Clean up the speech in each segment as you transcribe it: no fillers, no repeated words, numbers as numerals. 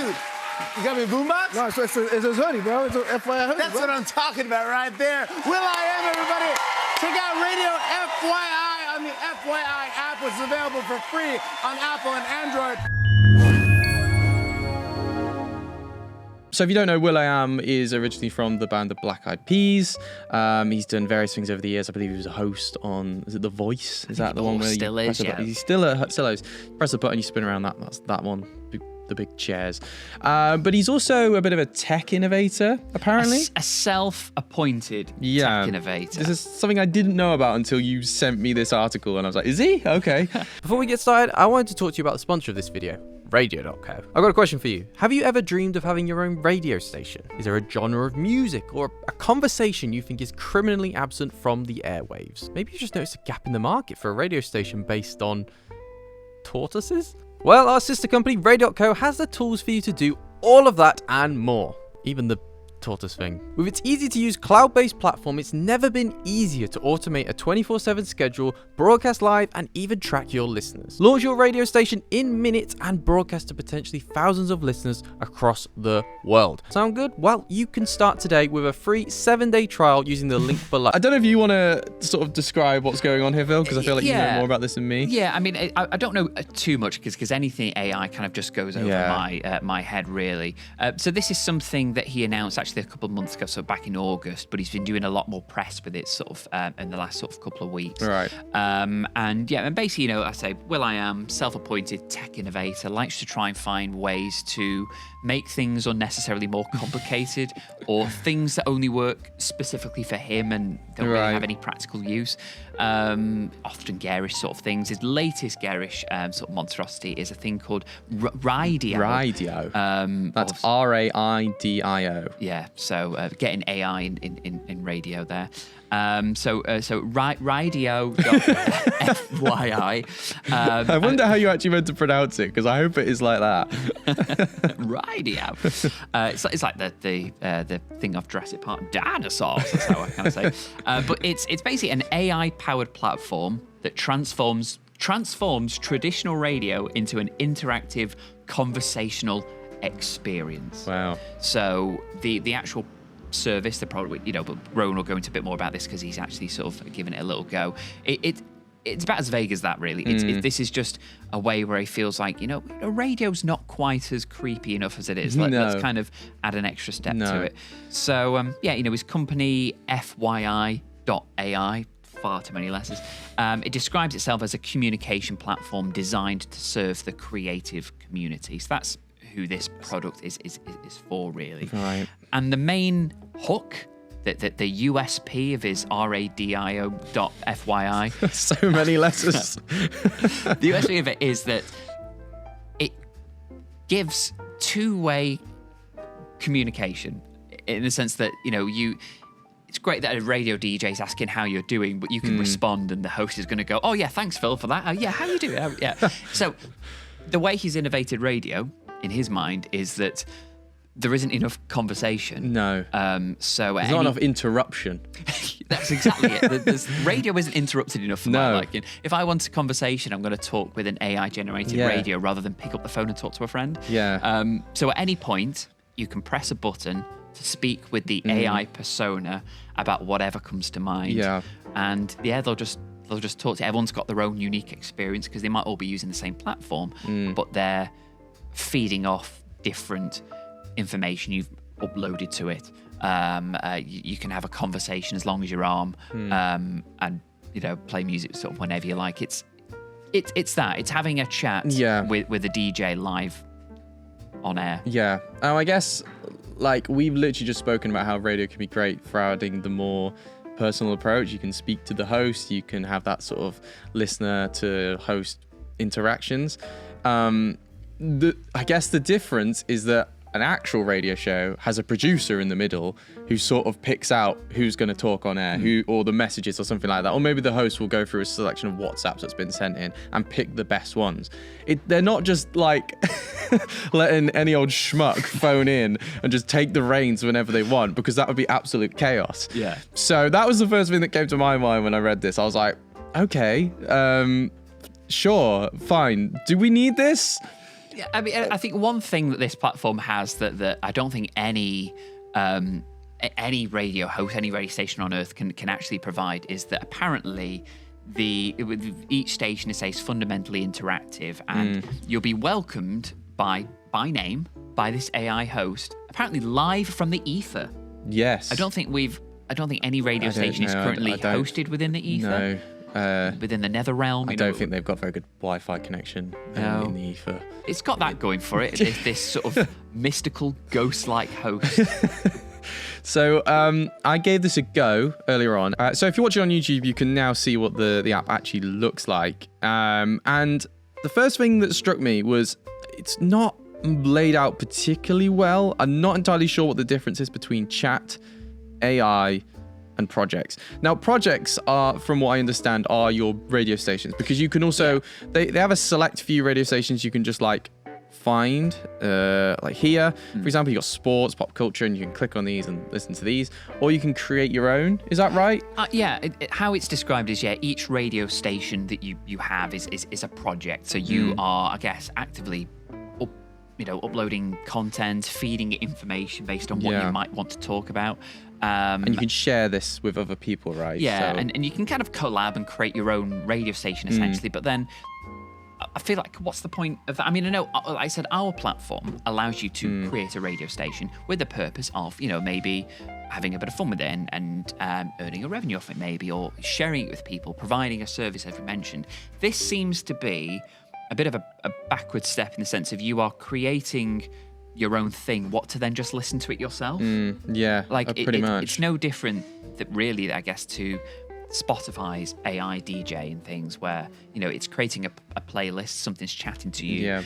Dude, you got me a boombox? No, it's a hoodie, bro. It's a FYI hoodie. That's what I'm talking about right there. Will.i.am, everybody. Check out Radio FYI on the FYI app, which is available for free on Apple and Android. So if you don't know, Will.i.am is originally from the band The Black Eyed Peas. He's done various things over the years. I believe he was a host on, is it The Voice? Is that the one where still you is, press a yeah. button? He's still is. Press a button, you spin around that. That's that one. The big chairs. But he's also a bit of a tech innovator, apparently. A self-appointed tech innovator. This is something I didn't know about until you sent me this article, and I was like, is he? Okay. Before we get started, I wanted to talk to you about the sponsor of this video, RaiDIO.co. I've got a question for you. Have you ever dreamed of having your own radio station? Is there a genre of music or a conversation you think is criminally absent from the airwaves? Maybe you just noticed a gap in the market for a radio station based on tortoises? Well, our sister company, RaiDIO.co, has the tools for you to do all of that and more. Even the tortoise thing. With its easy-to-use cloud-based platform, it's never been easier to automate a 24/7 schedule, broadcast live, and even track your listeners. Launch your radio station in minutes and broadcast to potentially thousands of listeners across the world. Sound good? Well, you can start today with a free 7-day trial using the link below. I don't know if you want to sort of describe what's going on here, Phil, because I feel like you know more about this than me. Yeah, I mean, I don't know too much because anything AI kind of just goes over my head, really. So this is something that he announced actually a couple of months ago, so back in August, but he's been doing a lot more press with it sort of in the last sort of couple of weeks. Right. And basically, I say Will.i.am, self-appointed tech innovator, likes to try and find ways to make things unnecessarily more complicated or things that only work specifically for him and don't really have any practical use. Often garish sort of things. His latest garish sort of monstrosity is a thing called RaiDIO. RaiDIO. That's RaiDIO. Yeah, so getting AI in radio there. So RaiDIO.FYI. I wonder how you actually meant to pronounce it, because I hope it is like that. RaiDIO. It's like the thing off Jurassic Park, dinosaurs. That's how I kind of say. But it's basically an AI-powered platform that transforms traditional radio into an interactive conversational experience. Wow. So the actual service, the product, but Rowan will go into a bit more about this because he's actually sort of given it a little go. It's about as vague as that, really. This is just a way where he feels like, radio's not quite as creepy enough as it is. Let's kind of add an extra step to it. So, his company, FYI.ai, far too many letters. It describes itself as a communication platform designed to serve the creative community. So that's who this product is for, really. Right. And the main hook, the USP of his RaiDIO.FYI. So many letters. The USP of it is that it gives two-way communication in the sense that, it's great that a radio DJ is asking how you're doing, but you can respond and the host is going to go, oh, yeah, thanks, Phil, for that. Yeah, how you doing? Yeah. So the way he's innovated radio, in his mind, is that there isn't enough conversation. No. So there's not enough interruption. That's exactly it. Radio isn't interrupted enough for my liking. If I want a conversation, I'm going to talk with an AI-generated radio rather than pick up the phone and talk to a friend. Yeah. So at any point, you can press a button to speak with the AI persona about whatever comes to mind. Yeah. And they'll just talk to everyone's got their own unique experience because they might all be using the same platform, but they're feeding off different information you've uploaded to it. You can have a conversation as long as your arm, and play music sort of whenever you like. It's that. It's having a chat with a DJ live on air. Yeah. I guess we've literally just spoken about how radio can be great for adding the more personal approach. You can speak to the host. You can have that sort of listener to host interactions. I guess the difference is that an actual radio show has a producer in the middle who sort of picks out who's going to talk on air, or the messages or something like that. Or maybe the host will go through a selection of WhatsApps that's been sent in and pick the best ones. They're not just letting any old schmuck phone in and just take the reins whenever they want, because that would be absolute chaos. Yeah. So that was the first thing that came to my mind when I read this. I was like, okay, sure, fine. Do we need this? Yeah, I mean, I think one thing that this platform has that I don't think any radio host, any radio station on earth can actually provide is that apparently each station is fundamentally interactive, and you'll be welcomed by name by this AI host, apparently live from the ether. Yes. I don't think any radio station is currently hosted within the ether. No. Within the nether realm. I don't think they've got very good Wi-Fi connection in the ether. It's got that going for it. this sort of mystical, ghost-like host. So I gave this a go earlier on. So if you're watching on YouTube, you can now see what the app actually looks like. And the first thing that struck me was it's not laid out particularly well. I'm not entirely sure what the difference is between chat, AI, and projects. Now, projects are, from what I understand, are your radio stations, because you can also, they have a select few radio stations you can just like find, like here, for example, you got sports, pop culture, and you can click on these and listen to these, or you can create your own. Is that right? How it's described is, each radio station that you have is a project. So you are, I guess, actively uploading content, feeding it information based on what you might want to talk about. And you can share this with other people, right? Yeah, so. and you can kind of collab and create your own radio station, essentially. But then I feel like, what's the point of that? I mean, I know, like I said, our platform allows you to create a radio station with the purpose of, maybe having a bit of fun with it and earning a revenue off it, maybe, or sharing it with people, providing a service, as we mentioned. This seems to be a bit of a backward step in the sense of you are creating your own thing, what to then just listen to it yourself. Pretty much. It's no different really, I guess, to Spotify's AI DJ and things where, it's creating a playlist, something's chatting to you.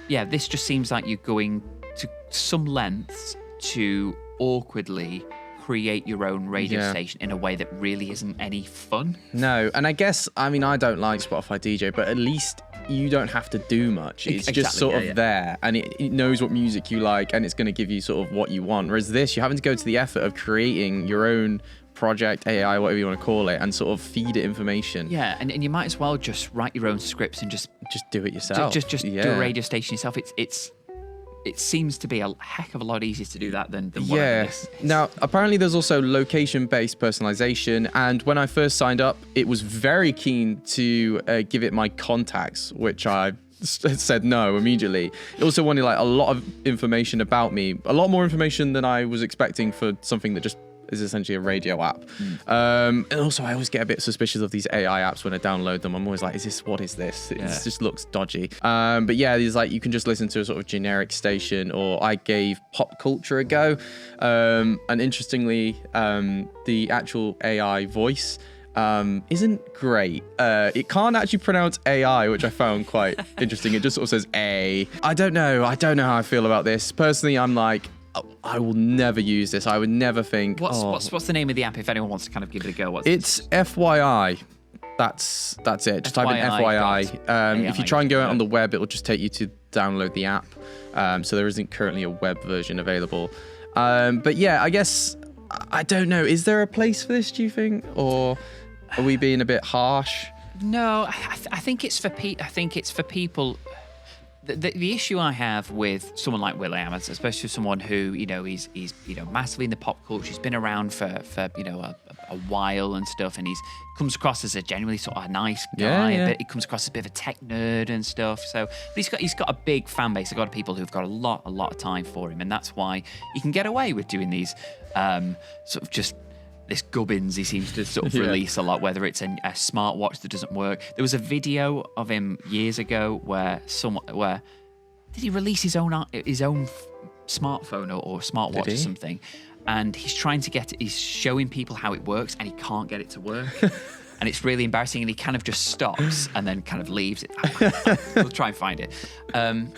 This just seems like you're going to some lengths to awkwardly create your own radio station in a way that really isn't any fun. No, and I guess, I don't like Spotify DJ, but at least you don't have to do much. It's just sort of there, and it knows what music you like, and it's going to give you sort of what you want. Whereas this, you're having to go to the effort of creating your own project, AI, whatever you want to call it, and sort of feed it information. Yeah, and you might as well just write your own scripts and just do it yourself. Just do a radio station yourself. It seems to be a heck of a lot easier to do that than whatever this is. Now, apparently there's also location-based personalization, and when I first signed up, it was very keen to give it my contacts, which I said no immediately. It also wanted like a lot of information about me, a lot more information than I was expecting for something that just is essentially a radio app. And also, I always get a bit suspicious of these AI apps when I download them. I'm always like, what is this? It just looks dodgy. But yeah, there's like, you can just listen to a sort of generic station, or I gave pop culture a go. And interestingly, the actual AI voice isn't great. It can't actually pronounce AI, which I found quite interesting. It just sort of says A. I don't know how I feel about this. Personally, I'm like, I will never use this. I would never think. What's the name of the app if anyone wants to kind of give it a go? It's FYI. That's it. Just type in FYI. If you try and go out on the web, it will just take you to download the app. So there isn't currently a web version available. But yeah, I guess, I don't know. Is there a place for this, do you think? Or are we being a bit harsh? No, I think it's for people. The issue I have with someone like Will.i.am, especially someone who, he's massively in the pop culture, he's been around for a while and stuff, and he's comes across as a genuinely sort of a nice guy, but he comes across as a bit of a tech nerd and stuff. So he's got a big fan base, a lot of people who've got a lot of time for him, and that's why he can get away with doing these sort of just this gubbins he seems to sort of release a lot, whether it's a smartwatch that doesn't work. There was a video of him years ago where did he release his own smartphone or smartwatch or something, and he's showing people how it works, and he can't get it to work. And it's really embarrassing, and he kind of just stops and then kind of leaves it. We'll try and find it.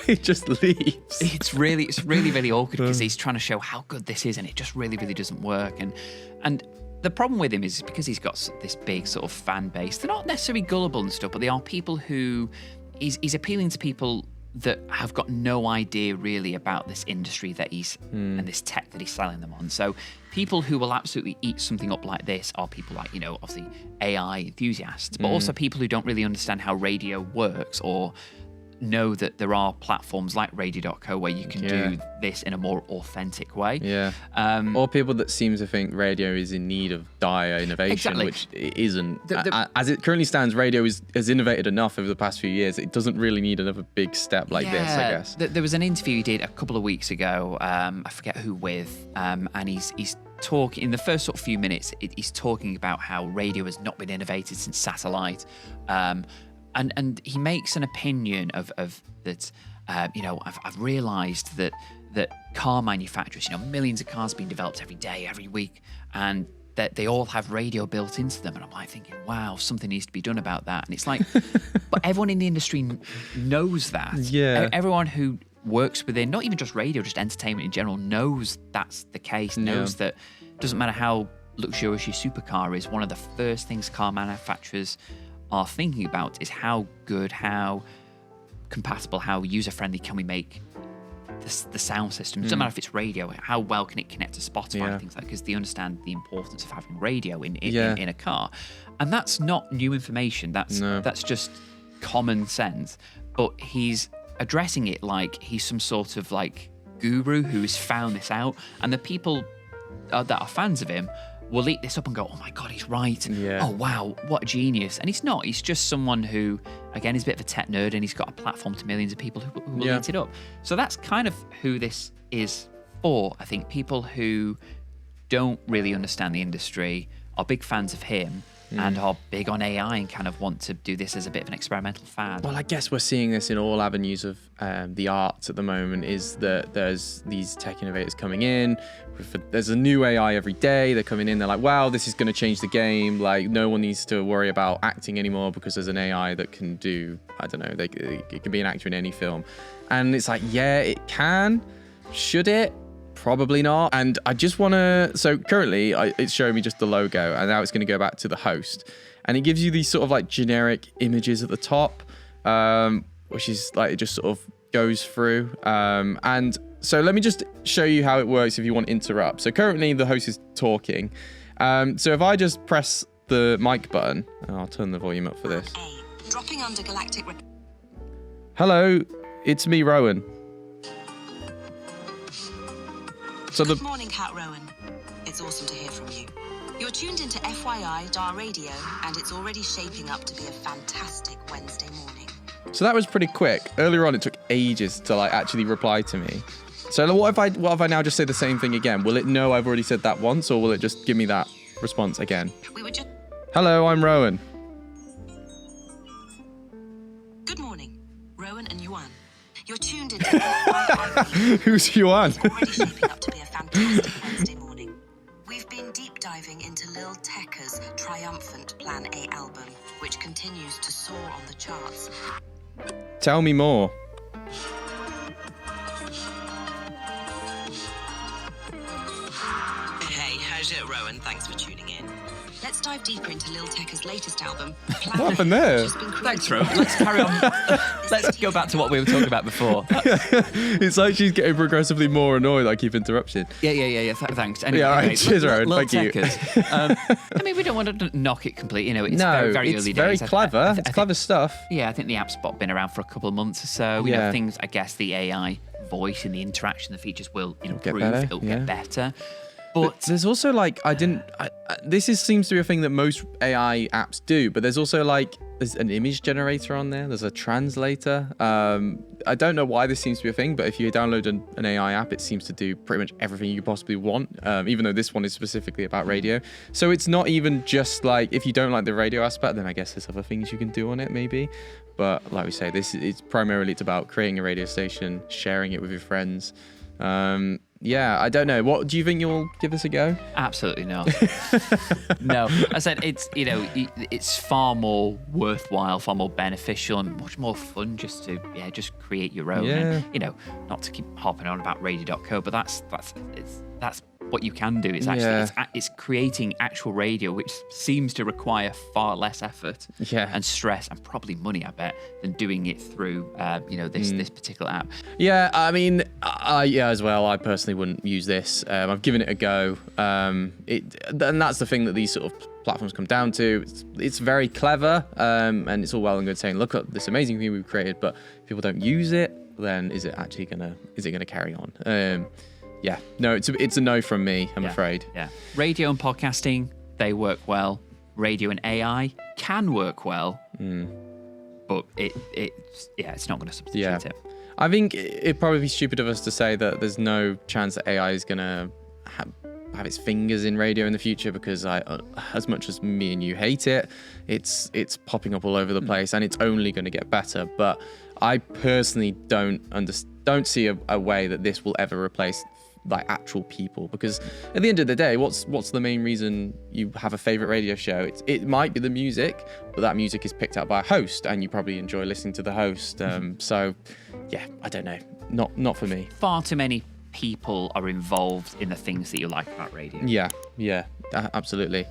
He just leaves. It's really awkward because he's trying to show how good this is, and it just really doesn't work. And the problem with him is because he's got this big sort of fan base. They're not necessarily gullible and stuff, but they are people who he's appealing to people that have got no idea really about this industry that he's and this tech that he's selling them on. So people who will absolutely eat something up like this are people like, obviously AI enthusiasts, but also people who don't really understand how radio works, or know that there are platforms like radio.co where you can do this in a more authentic way. Yeah. Or people that seem to think radio is in need of dire innovation, which it isn't. As it currently stands, radio has innovated enough over the past few years. It doesn't really need another big step like this, I guess. There was an interview he did a couple of weeks ago. I forget who with, and he's talking in the first sort of few minutes. He's talking about how radio has not been innovated since satellite. And he makes an opinion of that. I've realised that car manufacturers, millions of cars being developed every day, every week, and that they all have radio built into them. And I'm like thinking, wow, something needs to be done about that. And it's like, but everyone in the industry knows that. Yeah. Everyone who works within, not even just radio, just entertainment in general, knows that's the case. Knows that it doesn't matter how luxurious your supercar is. One of the first things car manufacturers are thinking about is how good, how compatible, how user-friendly can we make the sound system. It doesn't matter if it's radio, how well can it connect to Spotify and things like that, because they understand the importance of having radio in a car. And that's not new information. That's just common sense. But he's addressing it like he's some sort of like guru who's found this out, and the people that are fans of him will eat this up and go, oh my God, he's right. Yeah. Oh, wow, what a genius. And he's not. He's just someone who, again, is a bit of a tech nerd, and he's got a platform to millions of people who will eat it up. So that's kind of who this is for. I think people who don't really understand the industry are big fans of him and are big on AI and kind of want to do this as a bit of an experimental fad. Well, I guess we're seeing this in all avenues of the arts at the moment, is that there's these tech innovators coming in. There's a new AI every day. They're coming in, they're like, wow, this is going to change the game. Like, no one needs to worry about acting anymore because there's an AI that can do, I don't know, it can be an actor in any film. And it's like, yeah, it can. Should it? Probably not. And I just want to, so currently it's showing me just the logo, and now it's going to go back to the host, and it gives you these sort of like generic images at the top, which is like, it just sort of goes through. And so let me just show you how it works if you want to interrupt. So currently the host is talking. So if I just press the mic button, and I'll turn the volume up for this. Dropping under galactic. Hello, it's me, Rowan. So Good morning, Cat Rowan. It's awesome to hear from you. You're tuned into FYI RaiDIO, and it's already shaping up to be a fantastic Wednesday morning. So that was pretty quick. Earlier on, it took ages to like actually reply to me. So what if I now just say the same thing again? Will it know I've already said that once, or will it just give me that response again? We were just... Hello, I'm Rowan. Good morning, Rowan and Yuan. You're tuned into FYI. Who's Yuan? It's already shaping up to be a fantastic Wednesday morning. We've been deep diving into Lil Tecca's triumphant Plan A album, which continues to soar on the charts. Tell me more. Hey, how's it, Rowan? Thanks for tuning in. Let's dive deeper into Lil Tecca's latest album. What happened there? Thanks, Ro. Let's carry on. Let's go back to what we were talking about before. It's like she's getting progressively more annoyed I keep interrupting. Yeah. Thanks. Anyway, Yeah, all right. Cheers, Rowan. Thank you. I mean, we don't want to knock it completely. It's No, very it's early very days. clever. It's clever stuff. Yeah, I think the app's been around for a couple of months or so. You know, things, I guess, the AI voice and the interaction, the features will improve. It'll get better. But there's also like, seems to be a thing that most AI apps do, but there's also like, there's an image generator on there. There's a translator. I don't know why this seems to be a thing, but if you download an AI app, it seems to do pretty much everything you could possibly want, even though this one is specifically about radio. So it's not even just like, if you don't like the radio aspect, then I guess there's other things you can do on it maybe. But like we say, it's about creating a radio station, sharing it with your friends. Yeah, I don't know. What do you think you'll give this a go? Absolutely not. No, I said it's far more worthwhile, far more beneficial, and much more fun just to create your own. Yeah. And, not to keep harping on about radio.co, but that's what you can do. It's actually it's creating actual radio, which seems to require far less effort and stress and probably money, I bet, than doing it through this particular app. Yeah, I mean, as well. I personally wouldn't use this. I've given it a go. And that's the thing that these sort of platforms come down to. It's very clever, and it's all well and good saying, look at this amazing thing we've created, but if people don't use it, then is it gonna carry on? Yeah, no, it's a no from me, I'm afraid. Yeah, radio and podcasting, they work well. Radio and AI can work well, but it's not going to substitute it. I think it'd probably be stupid of us to say that there's no chance that AI is going to have its fingers in radio in the future, because as much as me and you hate it, it's popping up all over the place, and it's only going to get better. But I personally don't see a way that this will ever replace like actual people, because at the end of the day, what's the main reason you have a favorite radio show? It might be the music, but that music is picked out by a host, and you probably enjoy listening to the host. So yeah, I don't know, not for me. Far too many people are involved in the things that you like about radio. Yeah, absolutely.